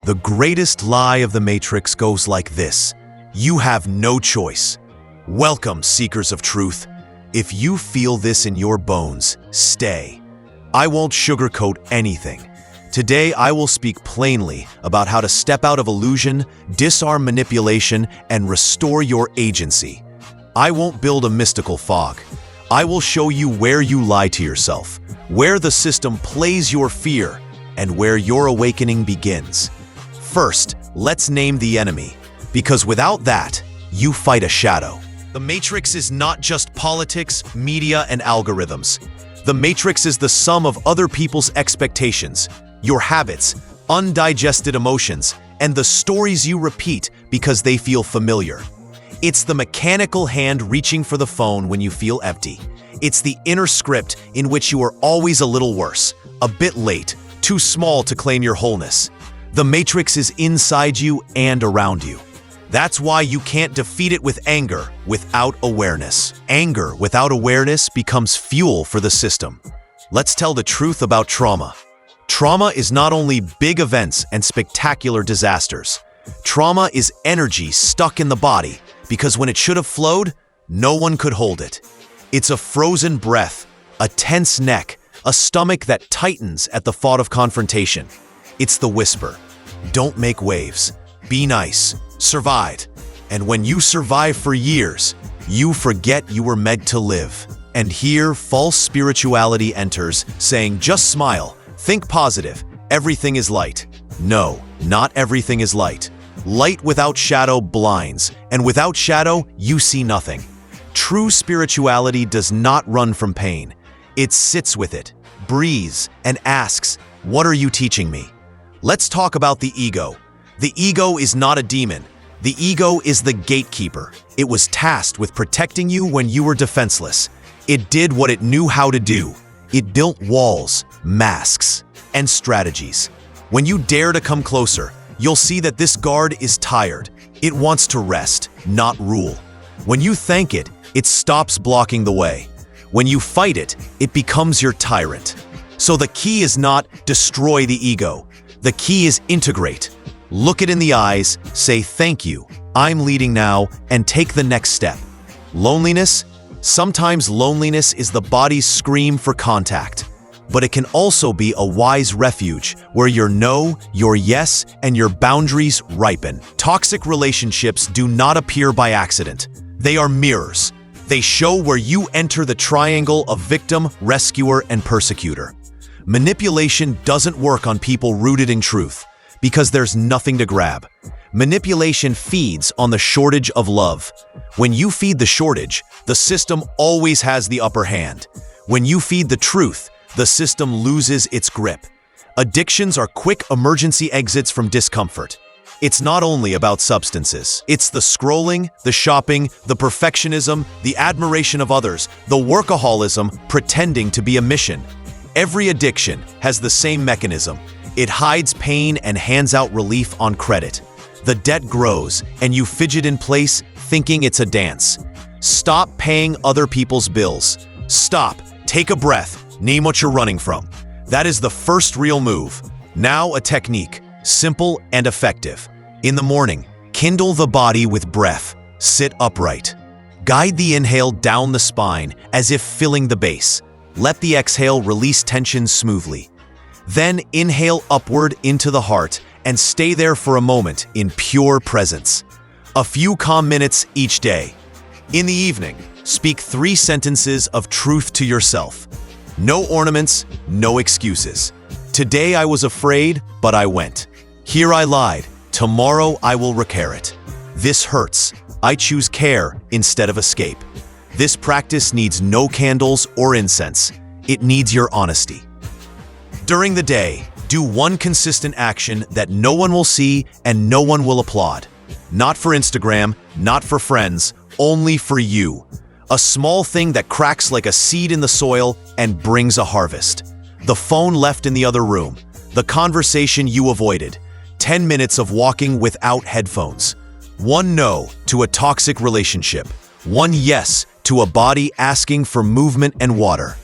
The greatest lie of the Matrix goes like this: you have no choice. Welcome, seekers of truth. If you feel this in your bones, stay. I won't sugarcoat anything. Today, I will speak plainly about how to step out of illusion, disarm manipulation, and restore your agency. I won't build a mystical fog. I will show you where you lie to yourself, where the system plays your fear, and where your awakening begins. First, let's name the enemy, because without that, you fight a shadow. The Matrix is not just politics, media, and algorithms. The Matrix is the sum of other people's expectations, your habits, undigested emotions, and the stories you repeat because they feel familiar. It's the mechanical hand reaching for the phone when you feel empty. It's the inner script in which you are always a little worse, a bit late, too small to claim your wholeness. The Matrix is inside you and around you. That's why you can't defeat it with anger without awareness. Anger without awareness becomes fuel for the system. Let's tell the truth about trauma. Trauma is not only big events and spectacular disasters. Trauma is energy stuck in the body because when it should have flowed, no one could hold it. It's a frozen breath, a tense neck, a stomach that tightens at the thought of confrontation. It's the whisper. Don't make waves. Be nice. Survive. And when you survive for years, you forget you were meant to live. And here, false spirituality enters, saying, just smile, think positive, everything is light. No, not everything is light. Light without shadow blinds, and without shadow, you see nothing. True spirituality does not run from pain. It sits with it, breathes, and asks, what are you teaching me? Let's talk about the ego. The ego is not a demon. The ego is the gatekeeper. It was tasked with protecting you when you were defenseless. It did what it knew how to do. It built walls, masks, and strategies. When you dare to come closer, you'll see that this guard is tired. It wants to rest, not rule. When you thank it, it stops blocking the way. When you fight it, it becomes your tyrant. So the key is not destroy the ego. The key is integrate. Look it in the eyes, say thank you, I'm leading now, and take the next step. Loneliness? Sometimes loneliness is the body's scream for contact. But it can also be a wise refuge where your no, your yes, and your boundaries ripen. Toxic relationships do not appear by accident. They are mirrors. They show where you enter the triangle of victim, rescuer, and persecutor. Manipulation doesn't work on people rooted in truth, because there's nothing to grab. Manipulation feeds on the shortage of love. When you feed the shortage, the system always has the upper hand. When you feed the truth, the system loses its grip. Addictions are quick emergency exits from discomfort. It's not only about substances. It's the scrolling, the shopping, the perfectionism, the admiration of others, the workaholism pretending to be a mission. Every addiction has the same mechanism. It hides pain and hands out relief on credit. The debt grows, and you fidget in place, thinking it's a dance. Stop paying other people's bills. Stop, take a breath, name what you're running from. That is the first real move. Now a technique, simple and effective. In the morning, kindle the body with breath. Sit upright. Guide the inhale down the spine as if filling the base. Let the exhale release tension smoothly. Then inhale upward into the heart and stay there for a moment in pure presence. A few calm minutes each day. In the evening, speak 3 sentences of truth to yourself. No ornaments, no excuses. Today I was afraid, but I went. Here I lied. Tomorrow I will repair it. This hurts. I choose care instead of escape. This practice needs no candles or incense. It needs your honesty. During the day, do one consistent action that no one will see and no one will applaud. Not for Instagram, not for friends, only for you. A small thing that cracks like a seed in the soil and brings a harvest. The phone left in the other room. The conversation you avoided. 10 minutes of walking without headphones. 1 no to a toxic relationship. 1 yes to a body asking for movement and water.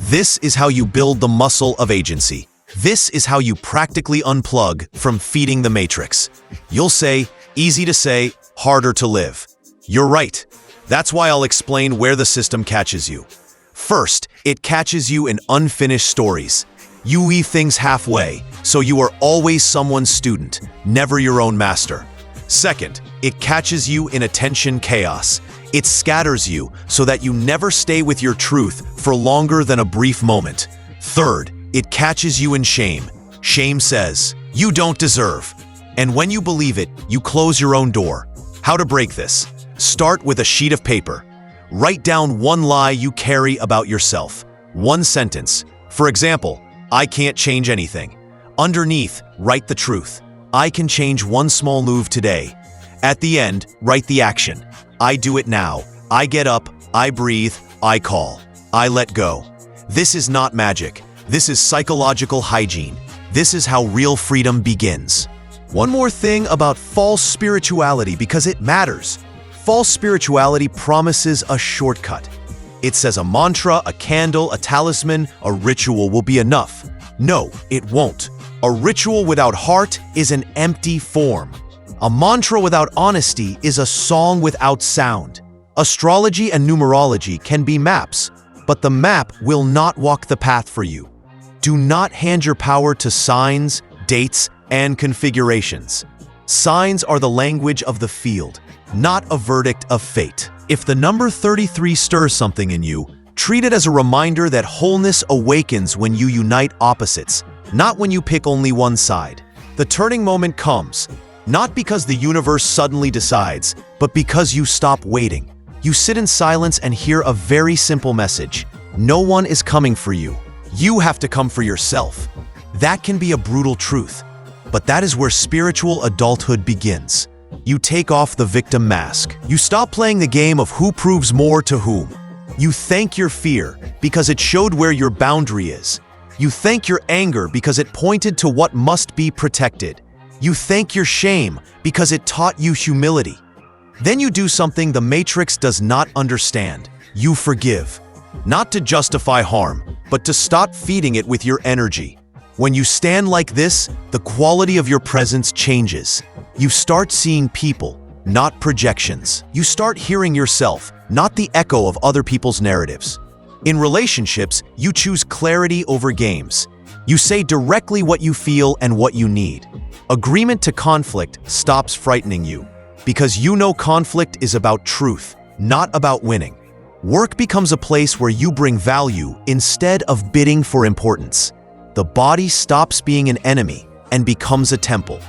This is how you build the muscle of agency. This is how you practically unplug from feeding the matrix. You'll say, easy to say, harder to live. You're right. That's why I'll explain where the system catches you. First, it catches you in unfinished stories. You leave things halfway, so you are always someone's student, never your own master. Second, it catches you in attention chaos. It scatters you so that you never stay with your truth for longer than a brief moment. Third, it catches you in shame. Shame says, you don't deserve. And when you believe it, you close your own door. How to break this? Start with a sheet of paper. Write down one lie you carry about yourself. One sentence. For example, I can't change anything. Underneath, write the truth. I can change one small move today. At the end, write the action. I do it now. I get up, I breathe, I call. I let go. This is not magic. This is psychological hygiene. This is how real freedom begins. One more thing about false spirituality, because it matters. False spirituality promises a shortcut. It says a mantra, a candle, a talisman, a ritual will be enough. No, it won't. A ritual without heart is an empty form. A mantra without honesty is a song without sound. Astrology and numerology can be maps, but the map will not walk the path for you. Do not hand your power to signs, dates, and configurations. Signs are the language of the field, not a verdict of fate. If the number 33 stirs something in you, treat it as a reminder that wholeness awakens when you unite opposites, not when you pick only one side. The turning moment comes, not because the universe suddenly decides, but because you stop waiting. You sit in silence and hear a very simple message. No one is coming for you. You have to come for yourself. That can be a brutal truth, but that is where spiritual adulthood begins. You take off the victim mask. You stop playing the game of who proves more to whom. You thank your fear because it showed where your boundary is. You thank your anger because it pointed to what must be protected. You thank your shame because it taught you humility. Then you do something the Matrix does not understand. You forgive. Not to justify harm, but to stop feeding it with your energy. When you stand like this, the quality of your presence changes. You start seeing people, not projections. You start hearing yourself, not the echo of other people's narratives. In relationships, you choose clarity over games. You say directly what you feel and what you need. Agreement to conflict stops frightening you, because you know conflict is about truth, not about winning. Work becomes a place where you bring value instead of bidding for importance. The body stops being an enemy and becomes a temple.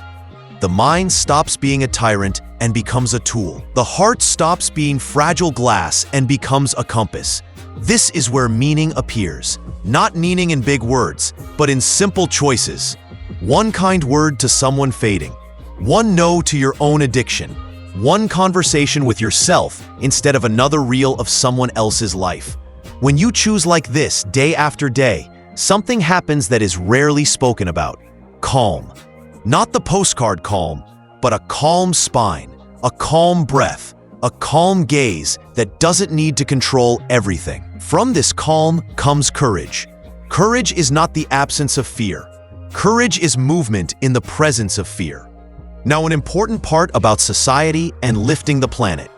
The mind stops being a tyrant and becomes a tool. The heart stops being fragile glass and becomes a compass. This is where meaning appears, not meaning in big words, but in simple choices. One kind word to someone fading. One no to your own addiction. One conversation with yourself instead of another reel of someone else's life. When you choose like this day after day, something happens that is rarely spoken about. Calm. Not the postcard calm, but a calm spine, a calm breath, a calm gaze that doesn't need to control everything. From this calm comes courage. Courage is not the absence of fear. Courage is movement in the presence of fear. Now, an important part about society and lifting the planet.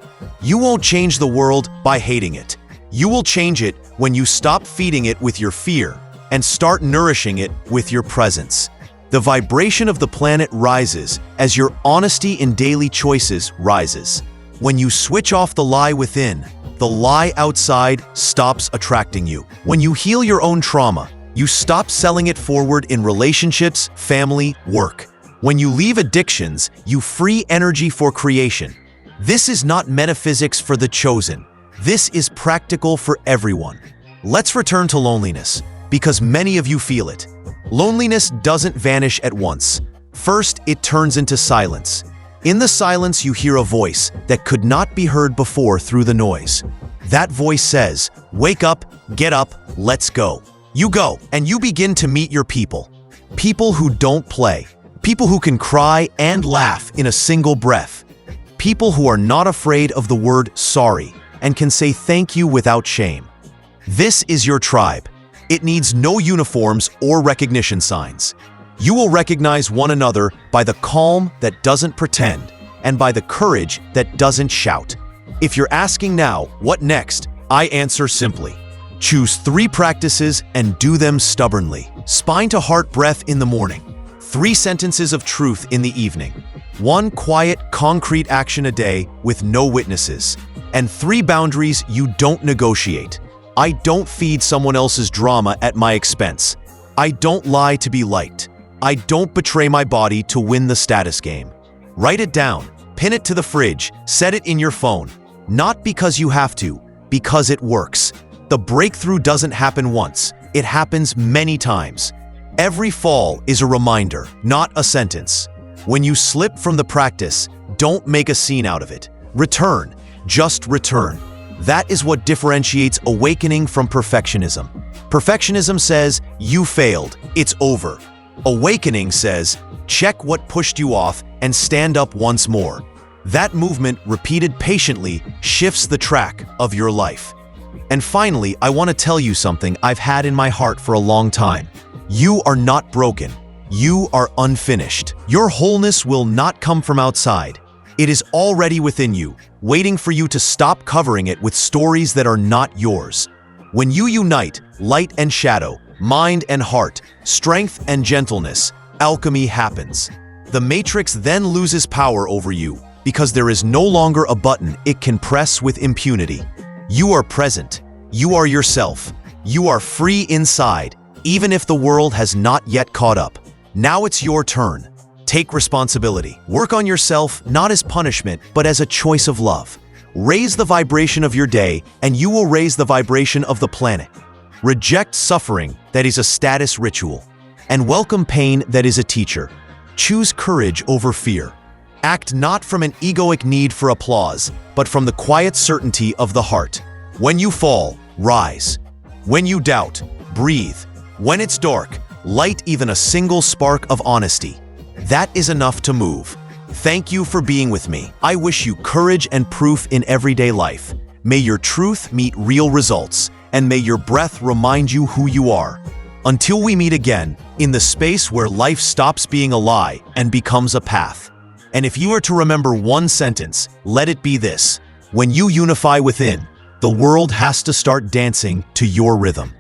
You won't change the world by hating it. You will change it when you stop feeding it with your fear and start nourishing it with your presence. The vibration of the planet rises as your honesty in daily choices rises. When you switch off the lie within, the lie outside stops attracting you. When you heal your own trauma, you stop selling it forward in relationships, family, work. When you leave addictions, you free energy for creation. This is not metaphysics for the chosen. This is practical for everyone. Let's return to loneliness, because many of you feel it. Loneliness doesn't vanish at once. First, it turns into silence. In the silence, you hear a voice that could not be heard before through the noise. That voice says, wake up, get up, let's go. You go, and you begin to meet your people. People who don't play. People who can cry and laugh in a single breath. People who are not afraid of the word sorry and can say thank you without shame. This is your tribe. It needs no uniforms or recognition signs. You will recognize one another by the calm that doesn't pretend and by the courage that doesn't shout. If you're asking now, what next? I answer simply. Choose 3 practices and do them stubbornly. Spine to heart breath in the morning. 3 sentences of truth in the evening. 1 quiet, concrete action a day with no witnesses. And 3 boundaries you don't negotiate. I don't feed someone else's drama at my expense. I don't lie to be liked. I don't betray my body to win the status game. Write it down, pin it to the fridge, set it in your phone. Not because you have to, because it works. The breakthrough doesn't happen once, it happens many times. Every fall is a reminder, not a sentence. When you slip from the practice, don't make a scene out of it. Return, just return. That is what differentiates awakening from perfectionism. Perfectionism says, you failed, it's over. Awakening says, check what pushed you off and stand up once more. That movement, repeated patiently, shifts the track of your life. And finally, I want to tell you something I've had in my heart for a long time. You are not broken. You are unfinished. Your wholeness will not come from outside. It is already within you, waiting for you to stop covering it with stories that are not yours. When you unite light and shadow, mind and heart, strength and gentleness, alchemy happens. The matrix then loses power over you because there is no longer a button it can press with impunity. You are present. You are yourself. You are free inside, even if the world has not yet caught up. Now it's your turn. Take responsibility. Work on yourself not as punishment, but as a choice of love. Raise the vibration of your day, and you will raise the vibration of the planet. Reject suffering that is a status ritual, and welcome pain that is a teacher. Choose courage over fear. Act not from an egoic need for applause, but from the quiet certainty of the heart. When you fall, rise. When you doubt, breathe. When it's dark, light even a single spark of honesty. That is enough to move. Thank you for being with me. I wish you courage and proof in everyday life. May your truth meet real results, and may your breath remind you who you are. Until we meet again, in the space where life stops being a lie and becomes a path. And if you are to remember one sentence, let it be this: when you unify within, the world has to start dancing to your rhythm.